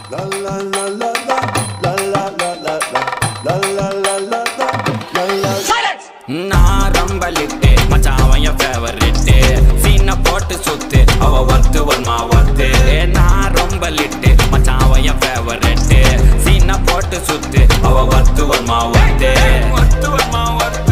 La la la la la la la la la la la la la la la. Silence. நான் ரம்பலிட்டு மச்சான் என் ஃபேவரிட்டு சீனை போட்டு சுத்து அவ ஒர்த்து வருமா ஒர்த்து நான் ரொம்ப லிட்டு மச்சான் என் ஃபேவரிட்டு சீனை போட்டு சுத்து அவ ஒர்த்து வருமா ஒர்த்து ஒர்த்து வருமா ஒர்த்து